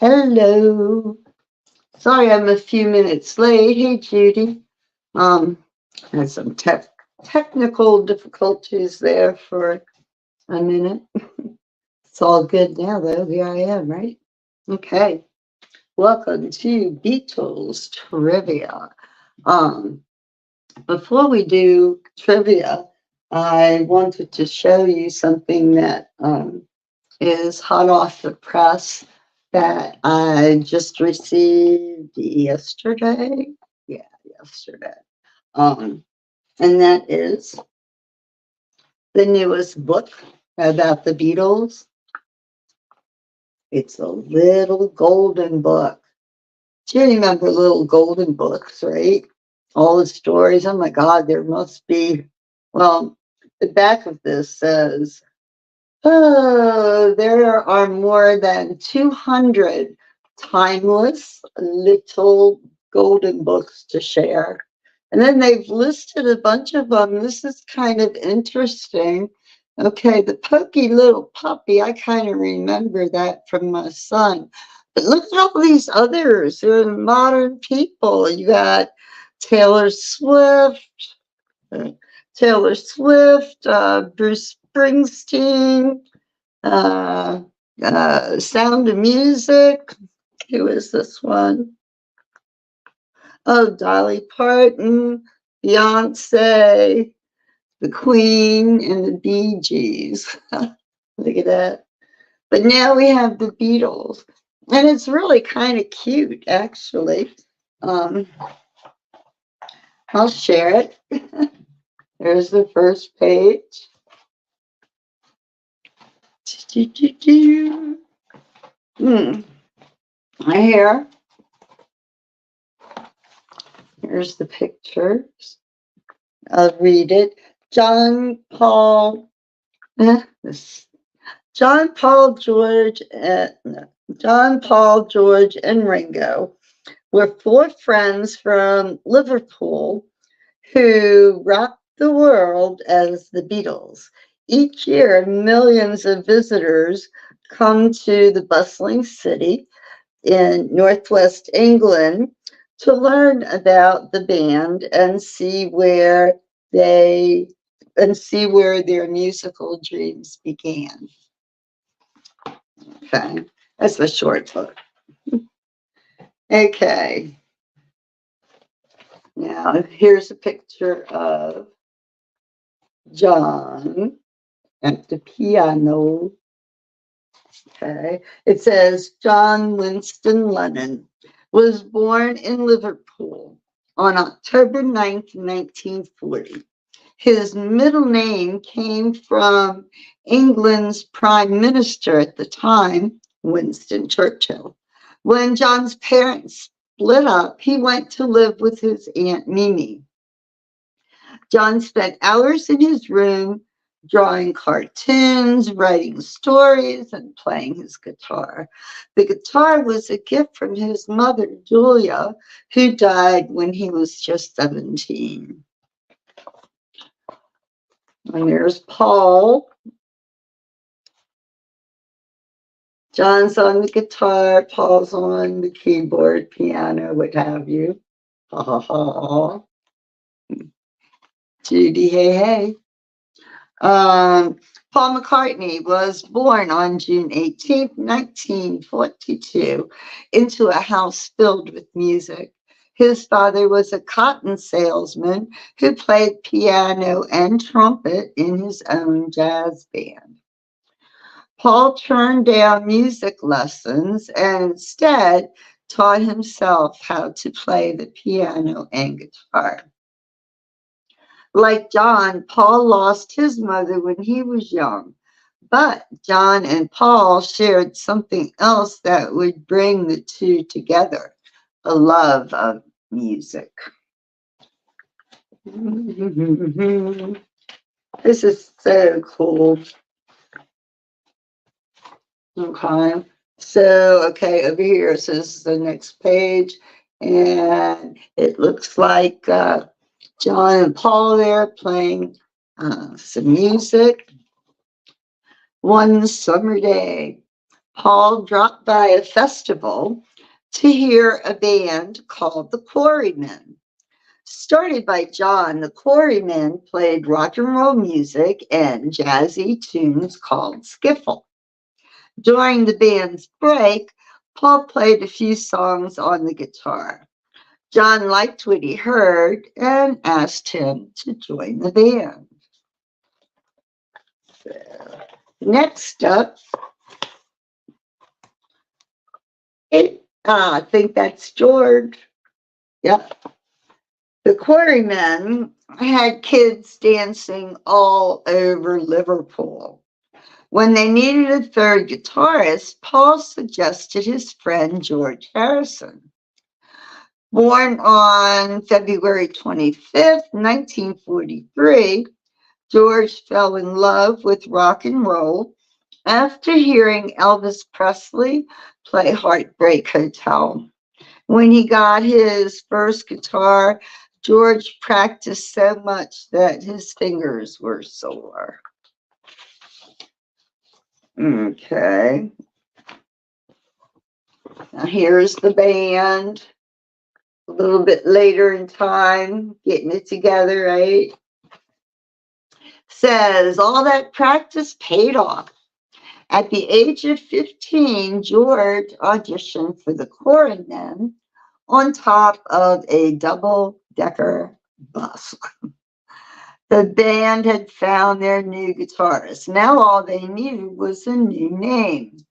Hello. Sorry I'm a few minutes late. Hey, Judy. Had some technical difficulties there for a minute. It's all good now, though. Here I am, right? Okay. Welcome to Beatles Trivia. Um, Before we do trivia, I wanted to show you something that is hot off the press that I just received yesterday. Yeah, yesterday. Um, and that is the newest book about the Beatles. It's a little golden book. Do you remember little golden books, right? All the stories. Oh my God, there must be. Well, the back of this says, oh, there are more than 200 timeless little golden books to share. And then they've listed a bunch of them. This is kind of interesting. Okay, the pokey little puppy, I kind of remember that from my son. But look at all these others. They're modern people. You got Taylor Swift, uh, Bruce Springsteen, uh, Sound of Music. Who is this one? Oh, Dolly Parton, Beyonce, the Queen, and the Bee Gees. Look at that. But now we have the Beatles. And it's really kind of cute, actually. Um, I'll share it. There's the first page. Here. Here's the pictures. I'll read it. John Paul, John Paul, George, John Paul, George, and Ringo were four friends from Liverpool who rocked the world as the Beatles. Each year, millions of visitors come to the bustling city in northwest England to learn about the band and see where their musical dreams began. Okay, that's a short book. Okay, now here's a picture of John at the piano. Okay, it says John Winston Lennon was born in Liverpool on October 9th, 1940. His middle name came from England's prime minister at the time, Winston Churchill. When John's parents split up, he went to live with his Aunt Mimi. John spent hours in his room drawing cartoons, writing stories, and playing his guitar. The guitar was a gift from his mother, Julia, who died when he was just 17. And there's Paul. John's on the guitar, Paul's on the keyboard, piano, what have you. Ha ha ha. Judy, hey, hey. Paul McCartney was born on June 18th, 1942, into a house filled with music. His father was a cotton salesman who played piano and trumpet in his own jazz band. Paul turned down music lessons and instead taught himself how to play the piano and guitar. Like John, Paul lost his mother when he was young, but John and Paul shared something else that would bring the two together, a love of music. This is so cool. Okay, so, okay, over here, so this is the next page, and it looks like John and Paul there playing some music. One summer day, Paul dropped by a festival to hear a band called the Quarrymen. Started by John, the Quarrymen played rock and roll music and jazzy tunes called skiffle. During the band's break, Paul played a few songs on the guitar. John liked what he heard and asked him to join the band. So, next up, I think that's George. Yep. The Quarrymen had kids dancing all over Liverpool. When they needed a third guitarist, Paul suggested his friend George Harrison. Born on February 25th, 1943, George fell in love with rock and roll after hearing Elvis Presley play Heartbreak Hotel. When he got his first guitar, George practiced so much that his fingers were sore. Okay. Now here's the band. A little bit later in time, getting it together, right? Says all that practice paid off. At the age of 15, George auditioned for the Quarrymen on top of a double-decker bus. The band had found their new guitarist. Now all they needed was a new name.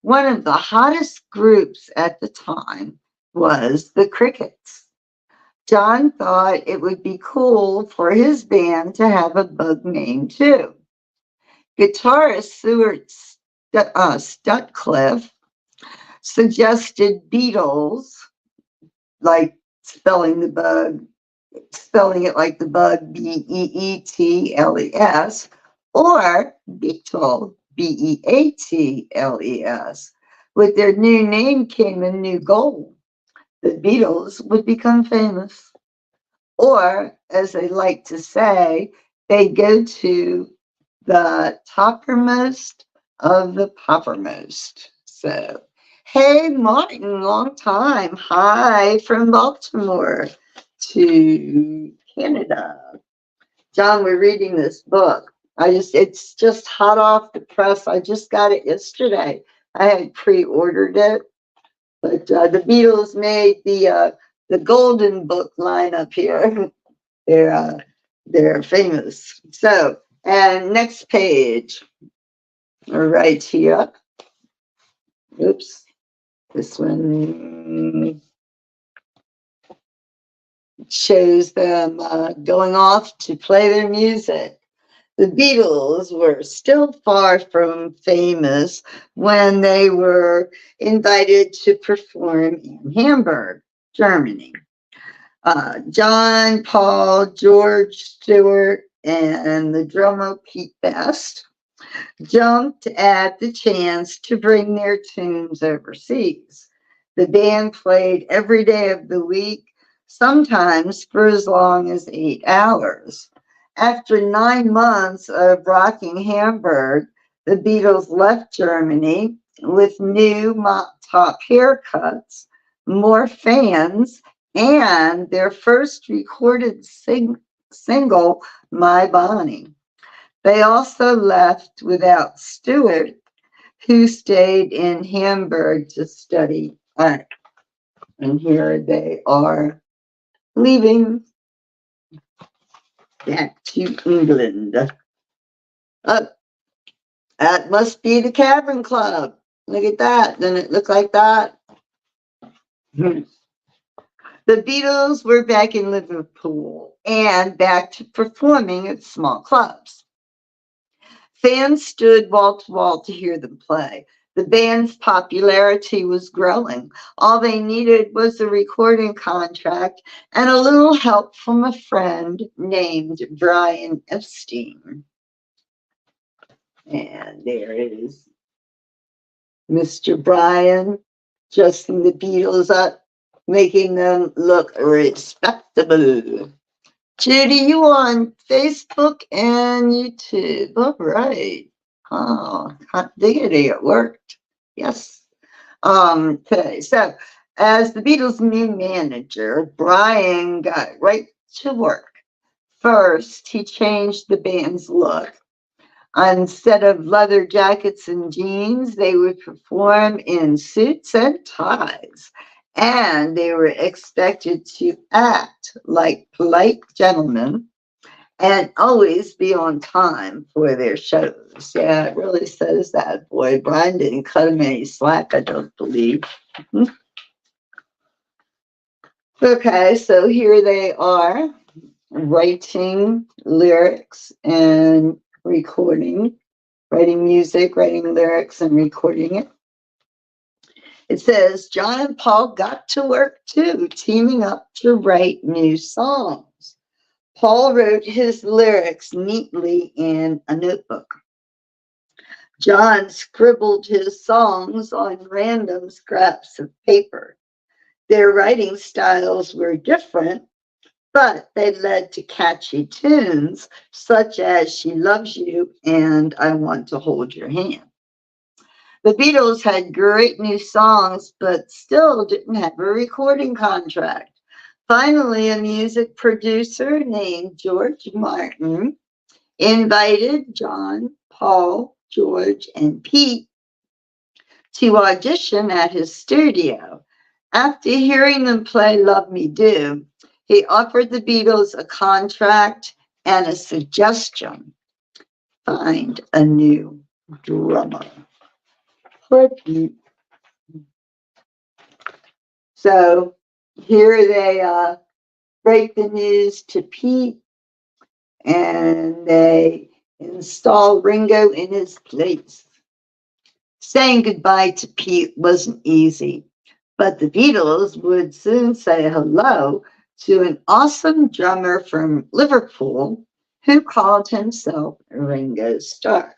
One of the hottest groups at the time was the Crickets. John thought it would be cool for his band to have a bug name too. Guitarist Stuart Sutcliffe suggested Beatles, like spelling it like the bug, Beetles, or Beatle, Beatles. With their new name came a new goal. The Beatles would become famous. Or, as they like to say, they go to the toppermost of the poppermost. So, hey, Martin, long time. Hi from Baltimore to Canada. John, we're reading this book. It's just hot off the press. I just got it yesterday. I had pre-ordered it, but the Beatles made the Golden Book line up here. They're famous. So, and next page, right here. Oops, this one shows them going off to play their music. The Beatles were still far from famous when they were invited to perform in Hamburg, Germany. John, Paul, George Stewart, and the drummer Pete Best jumped at the chance to bring their tunes overseas. The band played every day of the week, sometimes for as long as 8 hours. After 9 months of rocking Hamburg, the Beatles left Germany with new mop-top haircuts, more fans, and their first recorded single, My Bonnie. They also left without Stewart, who stayed in Hamburg to study art. And here they are leaving back to England. Oh, that must be the Cavern Club. Look at that. Doesn't it look like that? The Beatles were back in Liverpool and back to performing at small clubs. Fans stood wall to wall to hear them play. The band's popularity was growing. All they needed was a recording contract and a little help from a friend named Brian Epstein. And there is Mr. Brian dressing the Beatles up, making them look respectable. Judy, you on Facebook and YouTube. All right. Oh, hot diggity, it worked. Yes. Okay, so as the Beatles' new manager, Brian got right to work. First, he changed the band's look. Instead of leather jackets and jeans, they would perform in suits and ties. And they were expected to act like polite gentlemen and always be on time for their shows. Yeah, it really says that. Boy, Brian didn't cut him any slack, I don't believe. Okay, so here they are writing lyrics and recording, writing music, writing lyrics, and recording it. It says John and Paul got to work too, teaming up to write new songs. Paul wrote his lyrics neatly in a notebook. John scribbled his songs on random scraps of paper. Their writing styles were different, but they led to catchy tunes such as She Loves You and I Want to Hold Your Hand. The Beatles had great new songs, but still didn't have a recording contract. Finally, a music producer named George Martin invited John, Paul, George, and Pete to audition at his studio. After hearing them play Love Me Do, he offered the Beatles a contract and a suggestion: find a new drummer. For Pete. So here they break the news to Pete and they install Ringo in his place. Saying goodbye to Pete wasn't easy, but the Beatles would soon say hello to an awesome drummer from Liverpool who called himself Ringo Starr.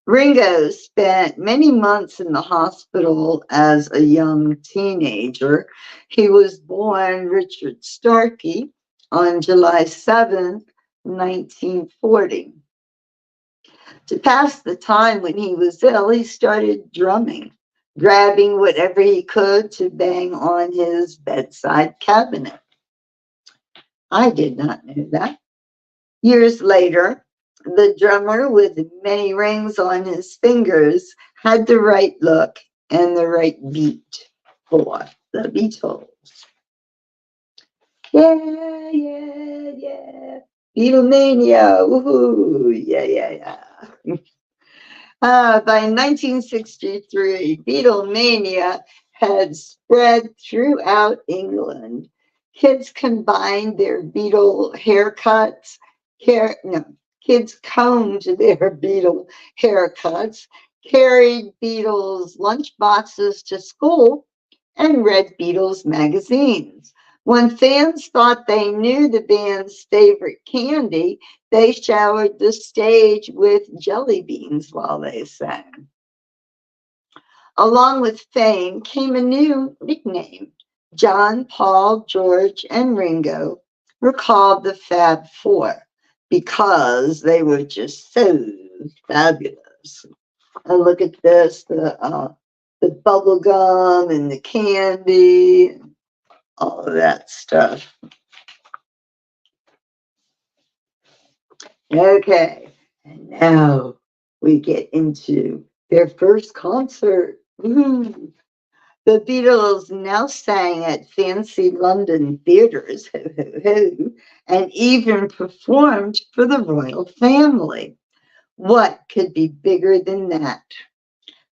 Ringo spent many months in the hospital as a young teenager. He was born Richard Starkey on July 7th, 1940. To pass the time when he was ill, he started drumming, grabbing whatever he could to bang on his bedside cabinet. I did not know that. Years later, the drummer with many rings on his fingers had the right look and the right beat for the Beatles. Yeah, yeah, yeah. Beatlemania. Woohoo. Yeah, yeah, yeah. By 1963, Beatlemania had spread throughout England. Kids combined their Beatle haircuts, no, kids combed their Beatle haircuts, carried Beatles lunch boxes to school, and read Beatles magazines. When fans thought they knew the band's favorite candy, they showered the stage with jelly beans while they sang. Along with fame came a new nickname. John, Paul, George, and Ringo were called the Fab Four because they were just so fabulous. And look at this, the bubble gum and the candy, and all of that stuff. Okay, and now we get into their first concert. Woo. The Beatles now sang at fancy London theaters, and even performed for the royal family. What could be bigger than that?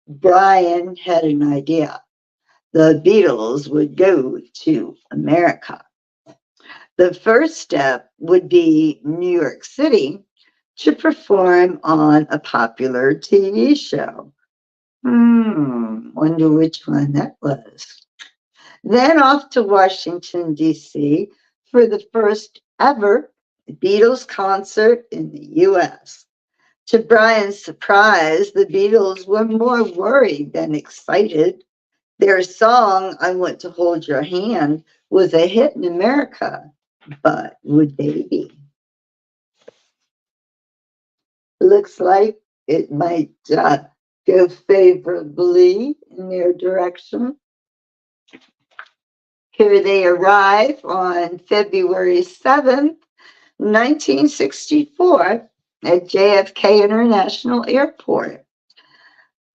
Brian had an idea. The Beatles would go to America. The first step would be New York City to perform on a popular TV show. Wonder which one that was. Then off to Washington, D.C. for the first ever Beatles concert in the U.S. To Brian's surprise, the Beatles were more worried than excited. Their song, I Want to Hold Your Hand, was a hit in America, but would they be? Looks like it might go favorably in their direction. Here they arrive on February 7th, 1964 at JFK International Airport.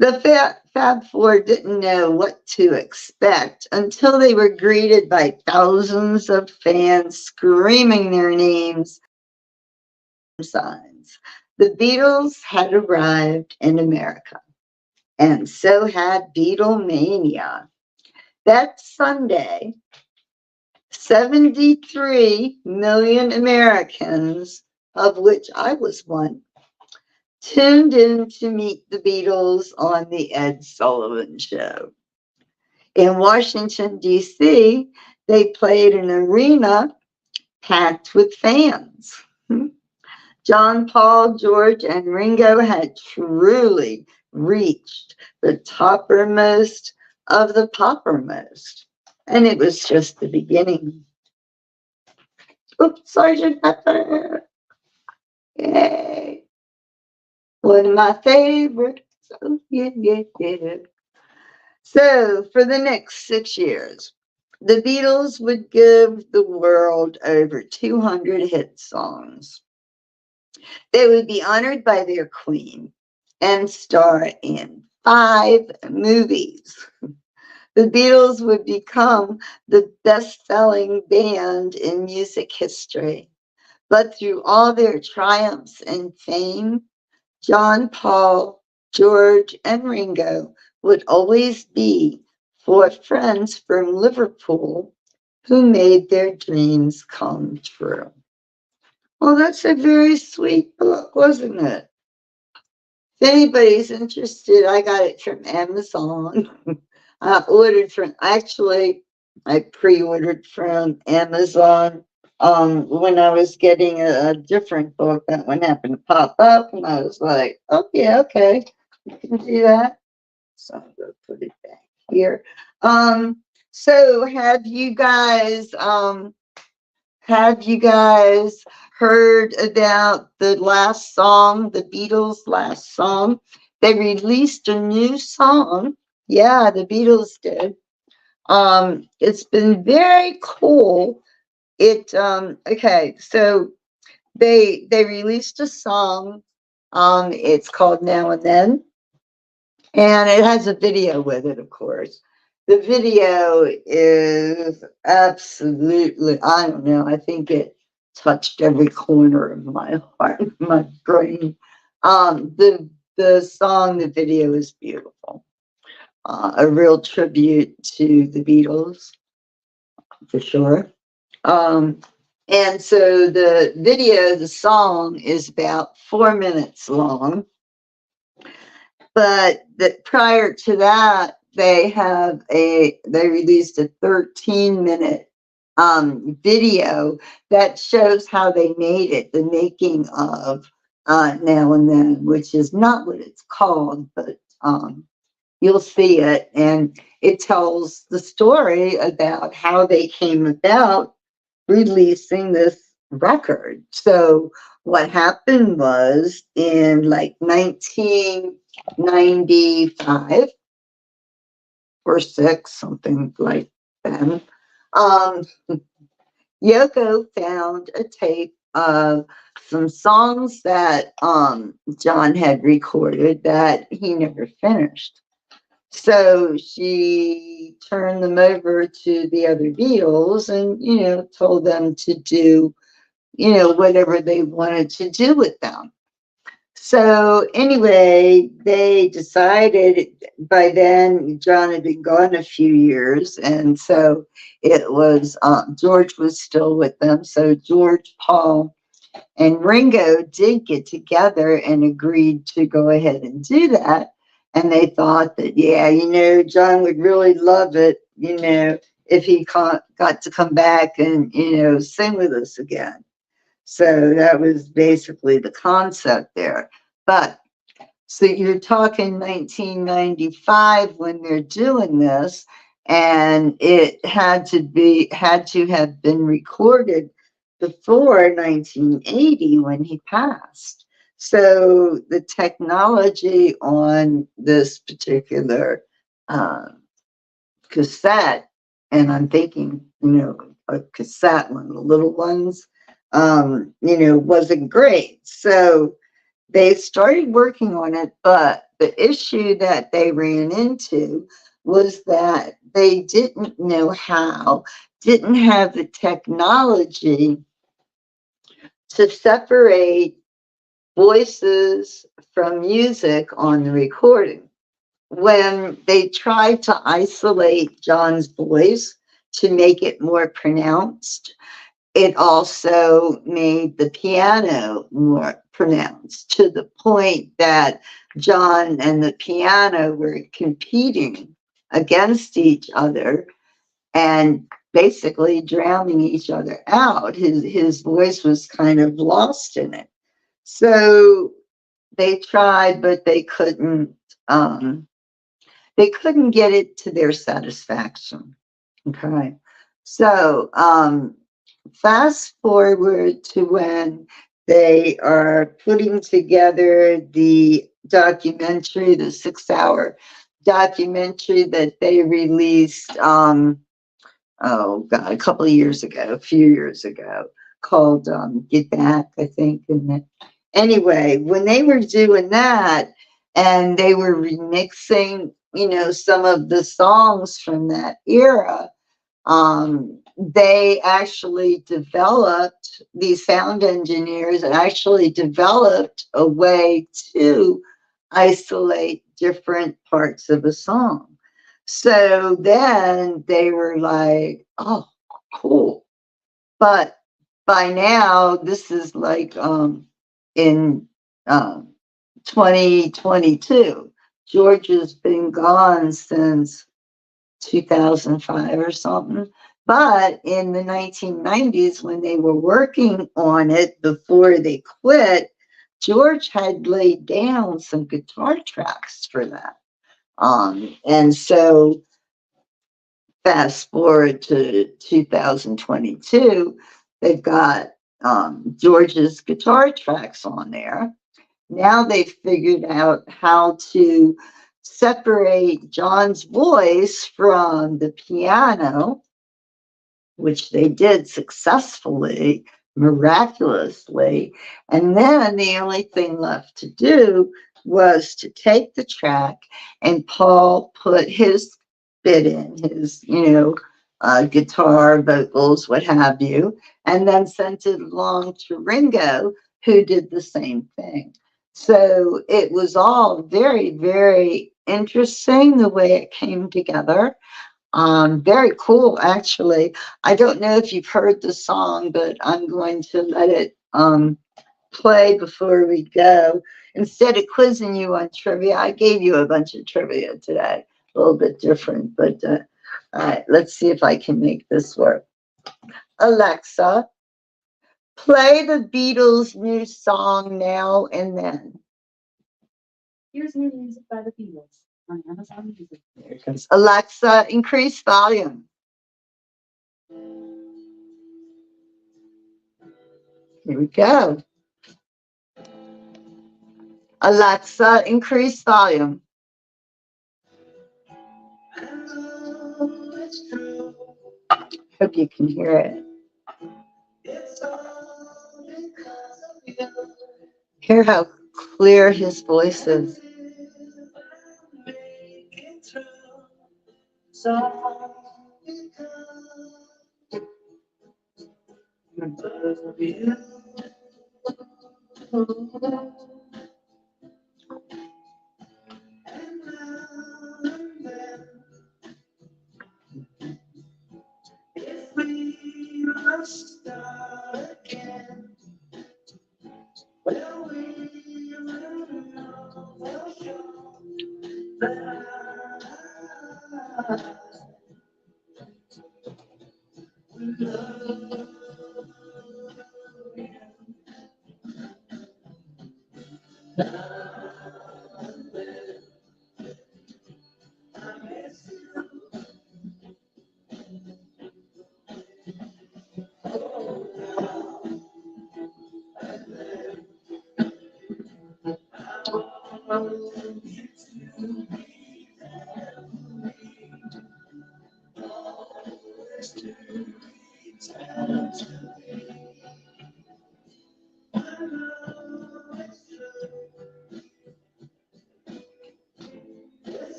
The Fab Four didn't know what to expect until they were greeted by thousands of fans screaming their names and signs. The Beatles had arrived in America, and so had Beatlemania. That Sunday, 73 million Americans, of which I was one, tuned in to meet the Beatles on The Ed Sullivan Show. In Washington, D.C., they played an arena packed with fans. John, Paul, George, and Ringo had truly reached the toppermost of the poppermost. And it was just the beginning. Oops, Sergeant Pepper. Yay. One of my favorites. Oh, yeah, yeah, yeah. So, for the next 6 years, the Beatles would give the world over 200 hit songs. They would be honored by their queen and star in 5 movies. The Beatles would become the best-selling band in music history. But through all their triumphs and fame, John, Paul, George, and Ringo would always be 4 friends from Liverpool who made their dreams come true. Well, that's a very sweet book, wasn't it? If anybody's interested, I got it from Amazon. I pre-ordered from Amazon when I was getting a different book. That one happened to pop up, and I was like, oh, yeah, okay, you can do that. So I'm going to put it back here. So have you guys heard about the last song, the Beatles' last song? They released a new song. Yeah, the Beatles did. It's been very cool. Okay, so they released a song. It's called Now and Then, and it has a video with it, of course. The video is absolutely, I don't know, I think it touched every corner of my heart, my brain. The song, the video is beautiful. A real tribute to the Beatles, for sure. And so the video, the song, is about 4 minutes long. But prior to that, they released a 13-minute video that shows how they made it, the making of Now and Then, which is not what it's called, but you'll see it, and it tells the story about how they came about releasing this record. So what happened was in like 1995 or 6, something like that, Yoko found a tape of some songs that John had recorded that he never finished. So she turned them over to the other Beatles and, told them to do, whatever they wanted to do with them. So anyway, they decided, by then John had been gone a few years, and so it was, George was still with them. So George, Paul, and Ringo did get together and agreed to go ahead and do that. And they thought that, yeah, John would really love it, if he got to come back and, sing with us again. So that was basically the concept there. But so you're talking 1995 when they're doing this, and it had to have been recorded before 1980 when he passed. So the technology on this particular uh, cassette, and I'm thinking, a cassette, one of the little ones, wasn't great. So they started working on it, but the issue that they ran into was that they didn't know how, didn't have the technology to separate voices from music on the recording. When they tried to isolate John's voice to make it more pronounced, it also made the piano more pronounced to the point that John and the piano were competing against each other and basically drowning each other out. His voice was kind of lost in it. So they tried, but um, they couldn't get it to their satisfaction. Okay. So fast forward to when they are putting together the documentary, the 6 hour documentary that they released, oh God, a couple of years ago, a few years ago, called Get Back, I think. And anyway, when they were doing that and they were remixing, some of the songs from that era, they actually developed, these sound engineers actually developed a way to isolate different parts of a song. So then they were like, oh, cool. But by now, this is like in um, 2022. George has been gone since 2005 or something. But in the 1990s, when they were working on it before they quit, George had laid down some guitar tracks for that. And so fast forward to 2022, they've got George's guitar tracks on there. Now they've figured out how to separate John's voice from the piano, which they did successfully, miraculously. And then the only thing left to do was to take the track, and Paul put his bit in, his, guitar, vocals, what have you, and then sent it along to Ringo, who did the same thing. So it was all very, very interesting the way it came together. Very cool, actually. I don't know if you've heard the song, but I'm going to let it play before we go. Instead of quizzing you on trivia, I gave you a bunch of trivia today, a little bit different, but all right, let's see if I can make this work. Alexa, play the Beatles' new song Now and Then. Here's new music by the Beatles on Amazon Music. There it goes. Alexa, increase volume. Here we go. Alexa, increase volume. Hope you can hear it. Hear how clear his voice is.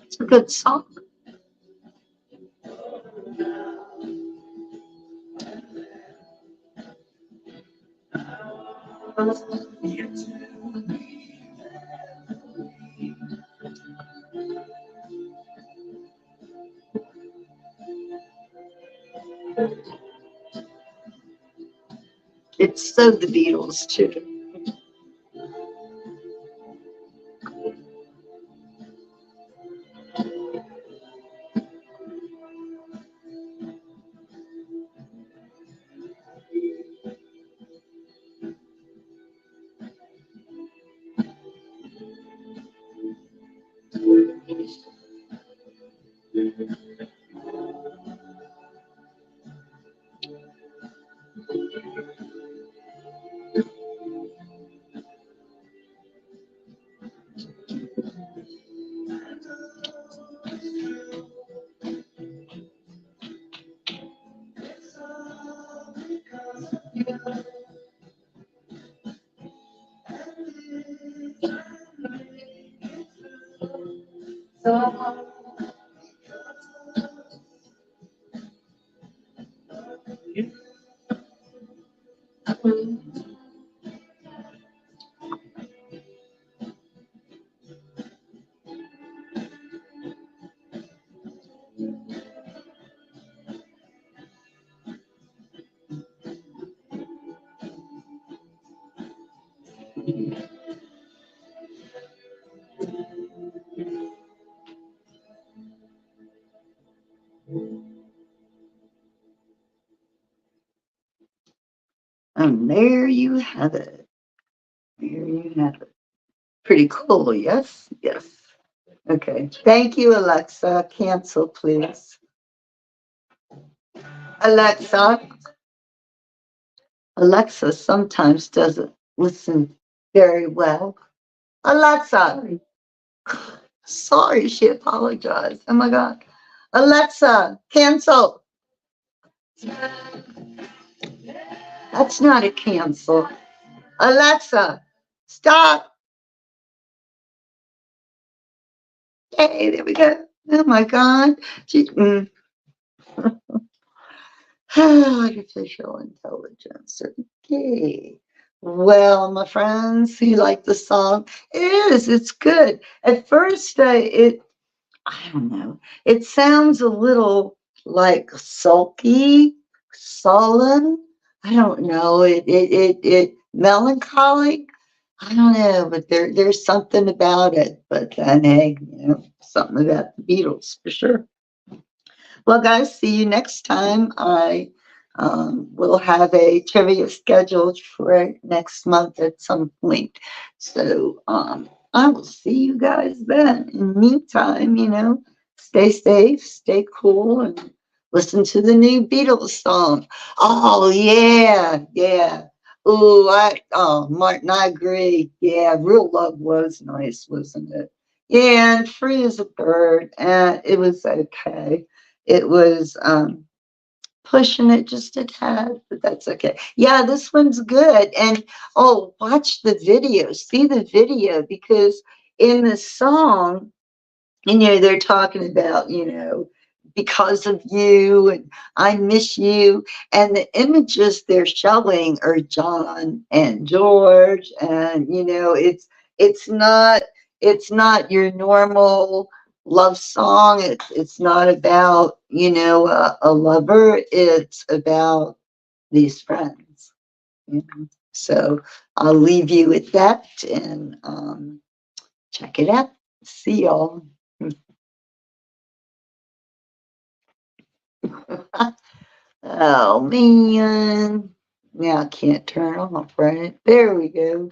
It's a good song. It's so the Beatles too. And there you have it. There you have it. Pretty cool, yes? Yes. Okay. Thank you, Alexa. Cancel, please. Alexa. Alexa sometimes doesn't listen very well. Alexa. Sorry, she apologized. Oh my God. Alexa, cancel. That's not a cancel. Alexa, stop. Hey, there we go. Oh my God. Artificial intelligence. Okay. Well, my friends, you like the song? It is. It's good. At first, I don't know. It sounds a little like sulky, sullen. I don't know. It melancholic. I don't know, but there's something about it. But then, hey, something about the Beatles for sure. Well, guys, see you next time. I will have a trivia scheduled for next month at some point. So I will see you guys then. In the meantime, stay safe, stay cool, and listen to the new Beatles song. Oh, yeah, yeah. Martin, I agree. Yeah, Real Love was nice, wasn't it? Yeah, and Free as a Bird. It was okay. It was pushing it just a tad, but that's okay. Yeah, this one's good. And oh, watch the video, see the video, because in the song, they're talking about, because of you and I miss you. And the images they're showing are John and George. And, it's not, it's not your normal love song. It's not about, a lover. It's about these friends. So I'll leave you with that and check it out. See y'all. Oh man. Now I can't turn off, right? There we go.